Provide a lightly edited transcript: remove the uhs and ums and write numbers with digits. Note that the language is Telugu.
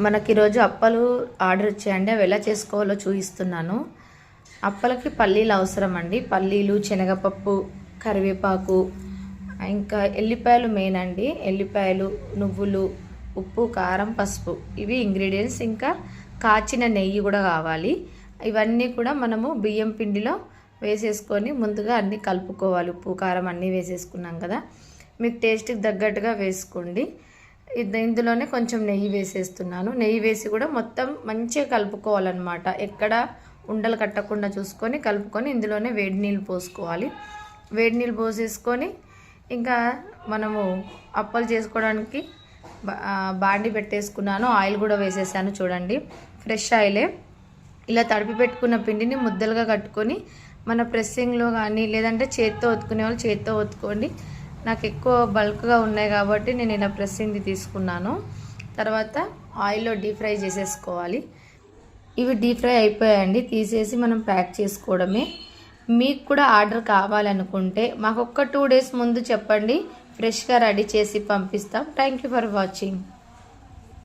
మనకి ఈరోజు అప్పలు ఆర్డర్ వచ్చాయండి. అవి ఎలా చేసుకోవాలో చూపిస్తున్నాను. అప్పలకి పల్లీలు అవసరం అండి. పల్లీలు, శనగపప్పు, కరివేపాకు, ఇంకా ఎల్లిపాయలు మెయిన్ అండి. ఎల్లిపాయలు, నువ్వులు, ఉప్పు, కారం, పసుపు ఇవి ఇంగ్రీడియంట్స్. ఇంకా కాచిన నెయ్యి కూడా కావాలి. ఇవన్నీ కూడా మనము బియ్యం పిండిలో వేసేసుకొని ముందుగా అన్నీ కలుపుకోవాలి. ఉప్పు, కారం అన్నీ వేసేసుకున్నాం కదా. మీకు టేస్ట్కి తగ్గట్టుగా వేసుకోండి. ఇందులోనే కొంచెం నెయ్యి వేసేస్తున్నాను. నెయ్యి వేసి కూడా మొత్తం మంచిగా కలుపుకోవాలన్నమాట. ఎక్కడ ఉండలు కట్టకుండా చూసుకొని కలుపుకొని ఇందులోనే వేడి నీళ్ళు పోసుకోవాలి. వేడి నీళ్ళు పోసేసుకొని ఇంకా మనము అప్పలు చేసుకోవడానికి బాండి పెట్టేసుకున్నాను. ఆయిల్ కూడా వేసేసాను. చూడండి, ఫ్రెష్ ఆయిలే. ఇలా తడిపి పెట్టుకున్న పిండిని ముద్దలుగా కట్టుకొని మన ప్రెస్సింగ్లో కానీ లేదంటే చేత్తో ఒత్తుకునే వాళ్ళు చేత్తో ఒత్తుకోండి. నాకు ఎక్కువ బల్క్గా ఉన్నాయి కాబట్టి నేను ఇలా ప్రెస్సింగ్ది తీసుకున్నాను. తర్వాత ఆయిల్లో డీప్ ఫ్రై చేసేసుకోవాలి. ఇవి డీప్ ఫ్రై అయిపోయాయండి. తీసేసి మనం ప్యాక్ చేసుకోవడమే. మీకు కూడా ఆర్డర్ కావాలనుకుంటే మాకు 2 days ముందు చెప్పండి. ఫ్రెష్గా రెడీ చేసి పంపిస్తాం. Thank you for watching.